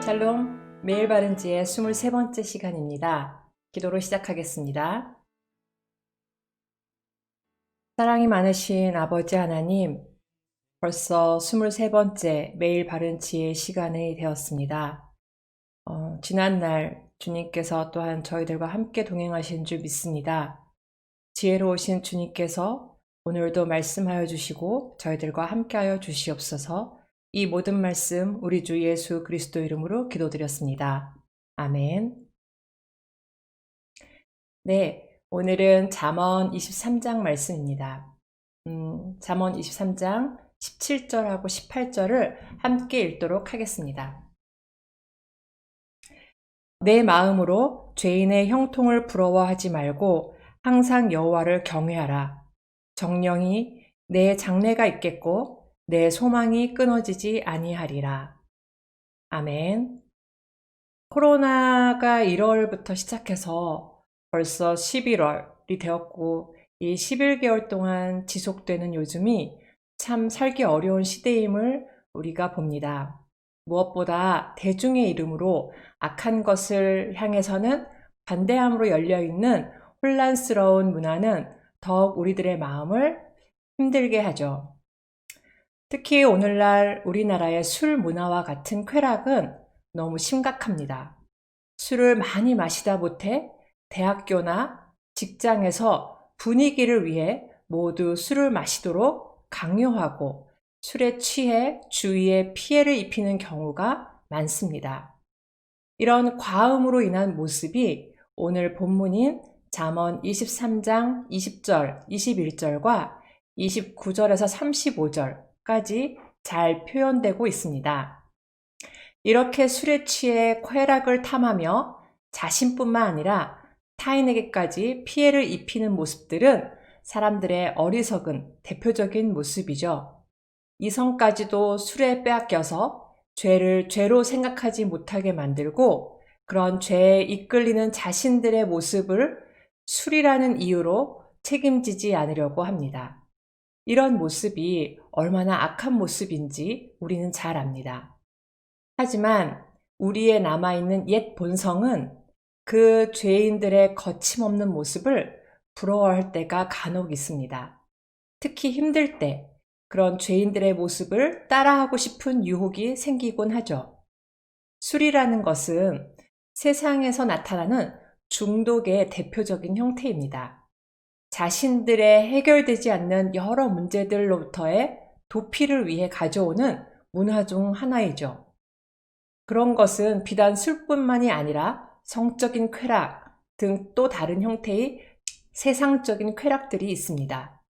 샬롬, 매일 바른 지의 23번째 시간입니다. 기도로 시작하겠습니다. 사랑이 많으신 아버지 하나님, 벌써 23번째 매일 바른 지의 시간이 되었습니다. 지난날 주님께서 또한 저희들과 함께 동행하신 줄 믿습니다. 지혜로우신 주님께서 오늘도 말씀하여 주시고 저희들과 함께하여 주시옵소서. 이 모든 말씀 우리 주 예수 그리스도 이름으로 기도드렸습니다. 아멘. 네, 오늘은 잠언 23장 말씀입니다. 잠언 23장 17절하고 18절을 함께 읽도록 하겠습니다. 내 마음으로 죄인의 형통을 부러워하지 말고 항상 여호와를 경외하라. 정령이 내 장래가 있겠고 내 소망이 끊어지지 아니하리라. 아멘. 코로나가 1월부터 시작해서 벌써 11월이 되었고 이 11개월 동안 지속되는 요즘이 참 살기 어려운 시대임을 우리가 봅니다. 무엇보다 대중의 이름으로 악한 것을 향해서는 반대함으로 열려있는 혼란스러운 문화는 더욱 우리들의 마음을 힘들게 하죠. 특히 오늘날 우리나라의 술 문화와 같은 쾌락은 너무 심각합니다. 술을 많이 마시다 못해 대학교나 직장에서 분위기를 위해 모두 술을 마시도록 강요하고 술에 취해 주위에 피해를 입히는 경우가 많습니다. 이런 과음으로 인한 모습이 오늘 본문인 잠언 23장 20절, 21절과 29절에서 35절까지 잘 표현되고 있습니다. 이렇게 술에 취해 쾌락을 탐하며 자신뿐만 아니라 타인에게까지 피해를 입히는 모습들은 사람들의 어리석은 대표적인 모습이죠. 이성까지도 술에 빼앗겨서 죄를 죄로 생각하지 못하게 만들고 그런 죄에 이끌리는 자신들의 모습을 술이라는 이유로 책임지지 않으려고 합니다. 이런 모습이 얼마나 악한 모습인지 우리는 잘 압니다. 하지만 우리의 남아있는 옛 본성은 그 죄인들의 거침없는 모습을 부러워할 때가 간혹 있습니다. 특히 힘들 때 그런 죄인들의 모습을 따라하고 싶은 유혹이 생기곤 하죠. 술이라는 것은 세상에서 나타나는 중독의 대표적인 형태입니다. 자신들의 해결되지 않는 여러 문제들로부터의 도피를 위해 가져오는 문화 중 하나이죠. 그런 것은 비단 술뿐만이 아니라 성적인 쾌락 등 또 다른 형태의 세상적인 쾌락들이 있습니다.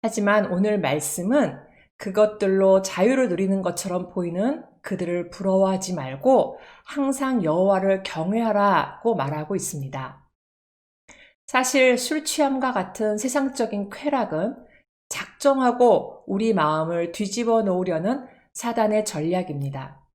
하지만 오늘 말씀은 그것들로 자유를 누리는 것처럼 보이는 그들을 부러워하지 말고 항상 여호와를 경외하라고 말하고 있습니다. 사실 술 취함과 같은 세상적인 쾌락은 작정하고 우리 마음을 뒤집어 놓으려는 사단의 전략입니다.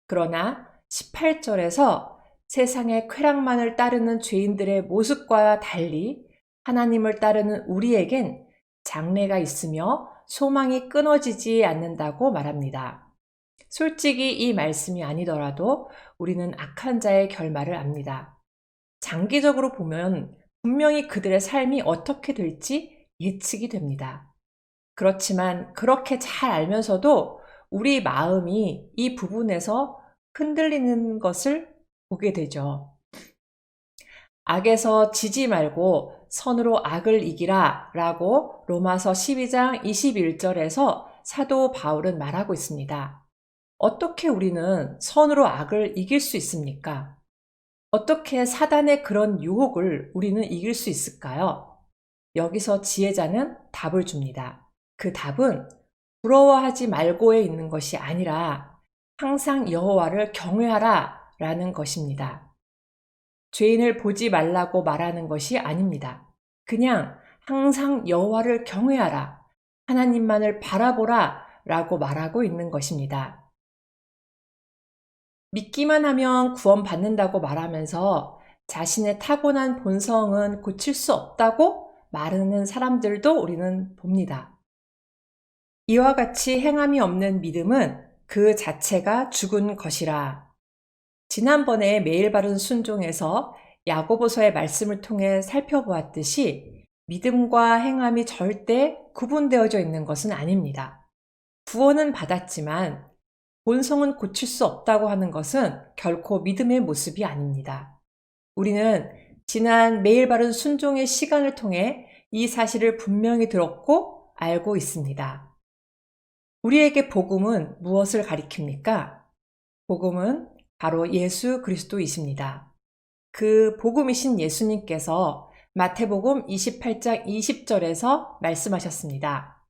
그러나 18절에서 세상의 쾌락만을 따르는 죄인들의 모습과 달리 하나님을 따르는 우리에겐 장래가 있으며 소망이 끊어지지 않는다고 말합니다. 솔직히 이 말씀이 아니더라도 우리는 악한 자의 결말을 압니다. 장기적으로 보면 분명히 그들의 삶이 어떻게 될지 예측이 됩니다. 그렇지만 그렇게 잘 알면서도 우리 마음이 이 부분에서 흔들리는 것을 보게 되죠. 악에서 지지 말고 선으로 악을 이기라 라고 로마서 12장 21절에서 사도 바울은 말하고 있습니다. 어떻게 우리는 선으로 악을 이길 수 있습니까? 어떻게 사단의 그런 유혹을 우리는 이길 수 있을까요? 여기서 지혜자는 답을 줍니다. 그 답은 부러워하지 말고에 있는 것이 아니라 항상 여호와를 경외하라 라는 것입니다. 죄인을 보지 말라고 말하는 것이 아닙니다. 그냥 항상 여호와를 경외하라, 하나님만을 바라보라 라고 말하고 있는 것입니다. 믿기만 하면 구원받는다고 말하면서 자신의 타고난 본성은 고칠 수 없다고 말하는 사람들도 우리는 봅니다. 이와 같이 행함이 없는 믿음은 그 자체가 죽은 것이라. 지난번에 매일 바른 순종에서 야고보서의 말씀을 통해 살펴보았듯이 믿음과 행함이 절대 구분되어져 있는 것은 아닙니다. 구원은 받았지만 본성은 고칠 수 없다고 하는 것은 결코 믿음의 모습이 아닙니다. 우리는 지난 매일 바른 순종의 시간을 통해 이 사실을 분명히 들었고 알고 있습니다. 우리에게 복음은 무엇을 가리킵니까? 복음은 바로 예수 그리스도이십니다. 그 복음이신 예수님께서 마태복음 28장 20절에서 말씀하셨습니다.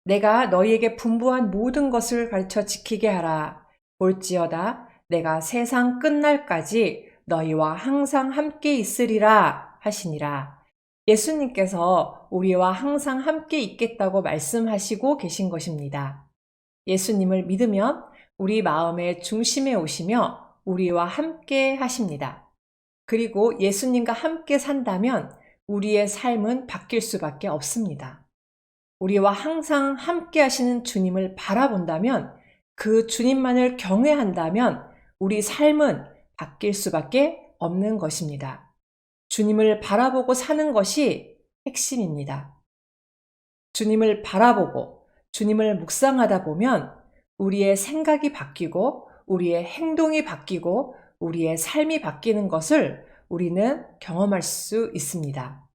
내가 너희에게 분부한 모든 것을 가르쳐 지키게 하라. 볼지어다 내가 세상 끝날까지 너희와 항상 함께 있으리라 하시니라. 예수님께서 우리와 항상 함께 있겠다고 말씀하시고 계신 것입니다. 예수님을 믿으면 우리 마음의 중심에 오시며 우리와 함께 하십니다. 그리고 예수님과 함께 산다면 우리의 삶은 바뀔 수밖에 없습니다. 우리와 항상 함께 하시는 주님을 바라본다면, 그 주님만을 경외한다면 우리 삶은 바뀔 수밖에 없는 것입니다. 주님을 바라보고 사는 것이 핵심입니다. 주님을 바라보고 주님을 묵상하다 보면 우리의 생각이 바뀌고 우리의 행동이 바뀌고 우리의 삶이 바뀌는 것을 우리는 경험할 수 있습니다.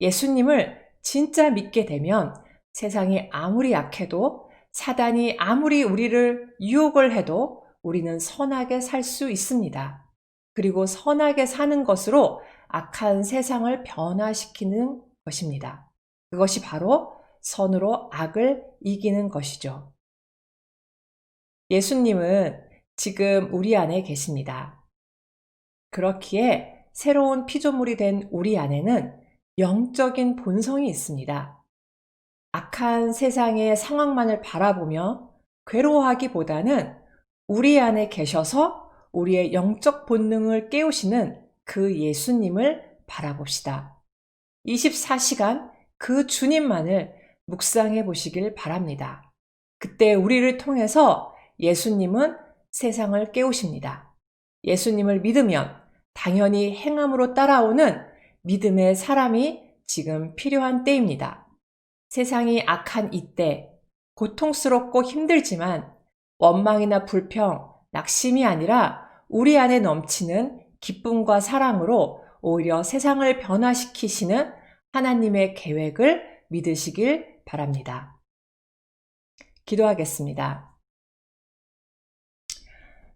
예수님을 진짜 믿게 되면 세상이 아무리 약해도, 사단이 아무리 우리를 유혹을 해도 우리는 선하게 살 수 있습니다. 그리고 선하게 사는 것으로 악한 세상을 변화시키는 것입니다. 그것이 바로 선으로 악을 이기는 것이죠. 예수님은 지금 우리 안에 계십니다. 그렇기에 새로운 피조물이 된 우리 안에는 영적인 본성이 있습니다. 악한 세상의 상황만을 바라보며 괴로워하기보다는 우리 안에 계셔서 우리의 영적 본능을 깨우시는 그 예수님을 바라봅시다. 24시간 그 주님만을 묵상해 보시길 바랍니다. 그때 우리를 통해서 예수님은 세상을 깨우십니다. 예수님을 믿으면 당연히 행함으로 따라오는 믿음의 사람이 지금 필요한 때입니다. 세상이 악한 이때, 고통스럽고 힘들지만 원망이나 불평, 낙심이 아니라 우리 안에 넘치는 기쁨과 사랑으로 오히려 세상을 변화시키시는 하나님의 계획을 믿으시길 바랍니다. 기도하겠습니다.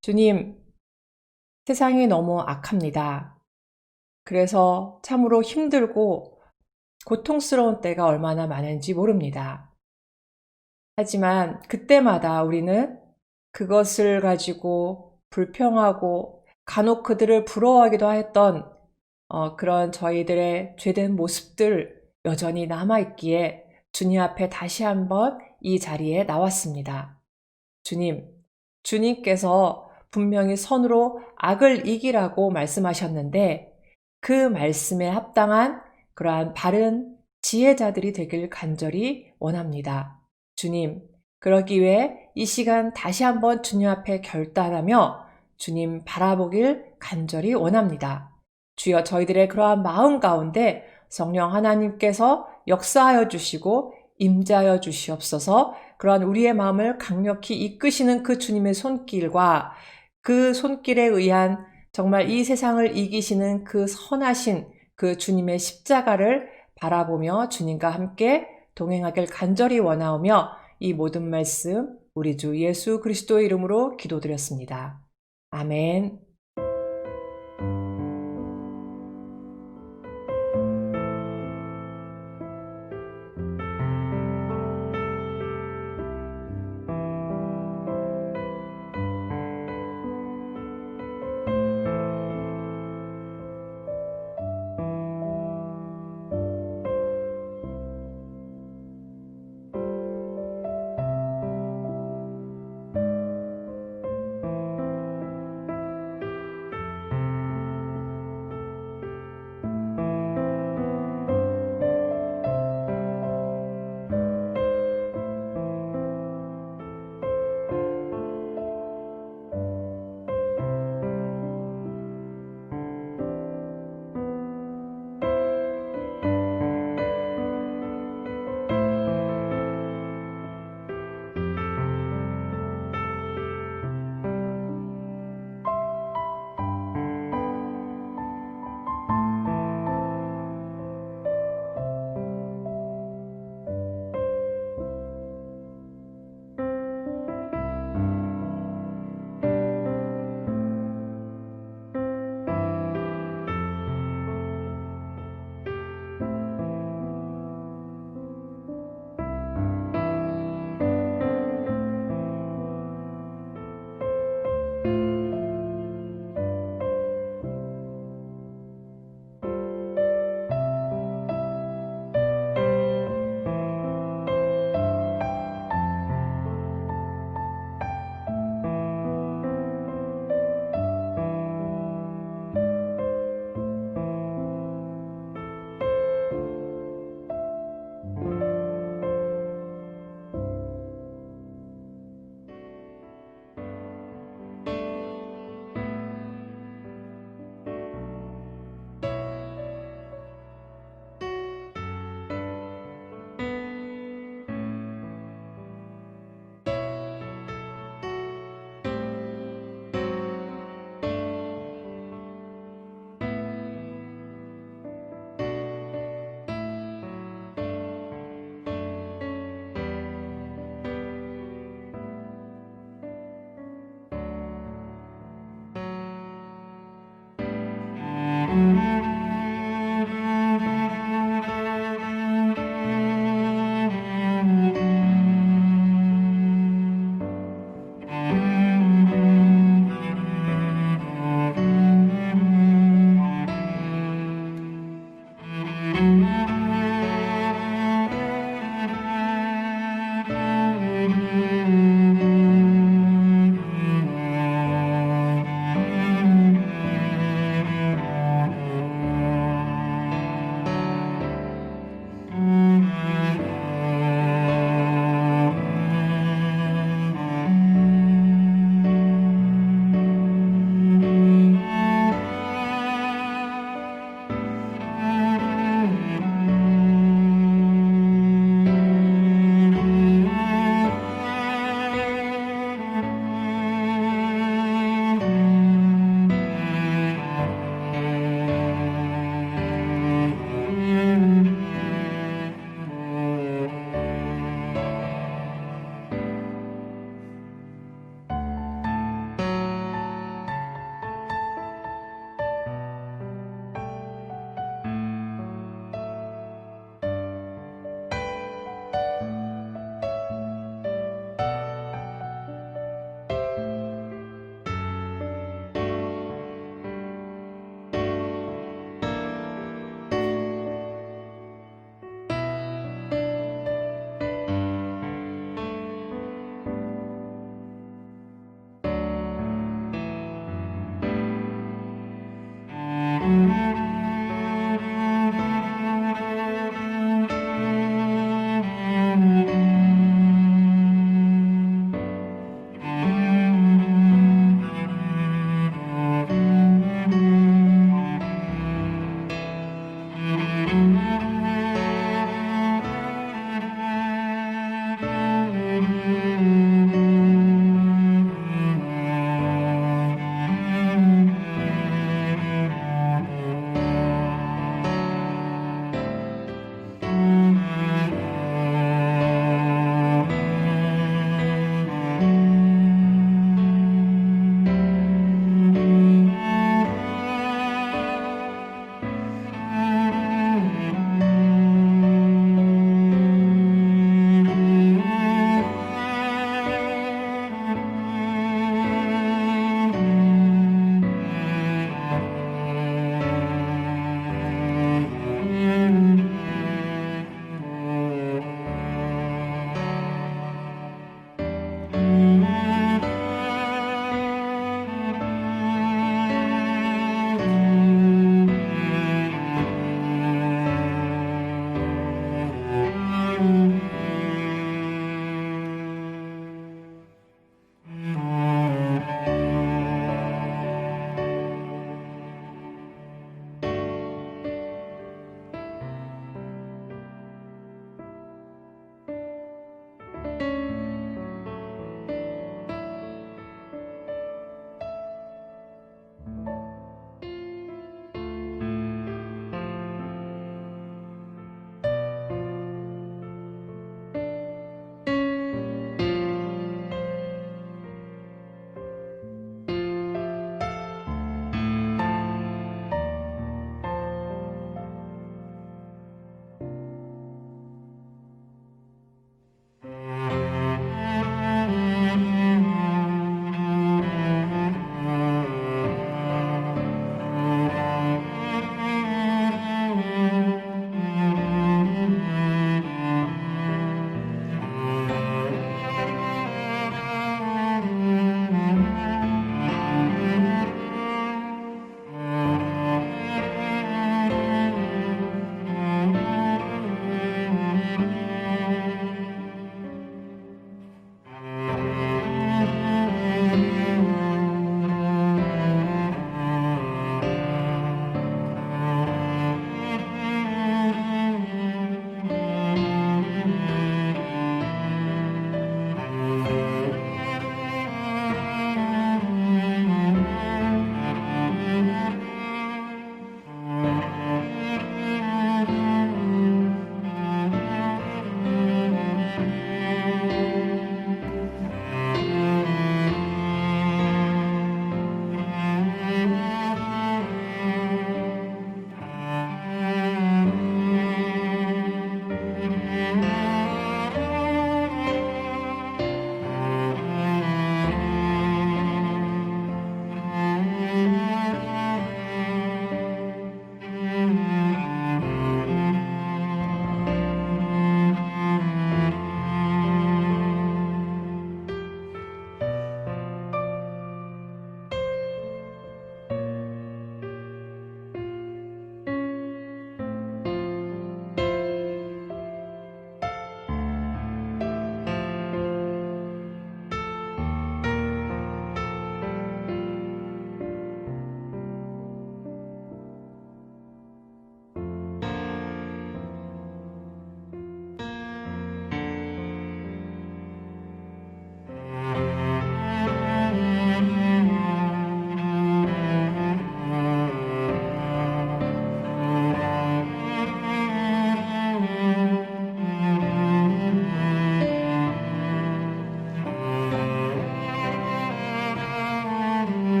주님, 세상이 너무 악합니다. 그래서 참으로 힘들고 고통스러운 때가 얼마나 많은지 모릅니다. 하지만 그때마다 우리는 그것을 가지고 불평하고 간혹 그들을 부러워하기도 했던 그런 저희들의 죄된 모습들 여전히 남아있기에 주님 앞에 다시 한번 이 자리에 나왔습니다. 주님께서 분명히 선으로 악을 이기라고 말씀하셨는데 그 말씀에 합당한 그러한 바른 지혜자들이 되길 간절히 원합니다. 주님, 그러기 위해 이 시간 다시 한번 주님 앞에 결단하며 주님 바라보길 간절히 원합니다. 주여, 저희들의 그러한 마음 가운데 성령 하나님께서 역사하여 주시고 임재하여 주시옵소서. 그러한 우리의 마음을 강력히 이끄시는 그 주님의 손길과 그 손길에 의한 정말 이 세상을 이기시는 그 선하신 그 주님의 십자가를 바라보며 주님과 함께 동행하길 간절히 원하오며 이 모든 말씀 우리 주 예수 그리스도의 이름으로 기도드렸습니다. 아멘.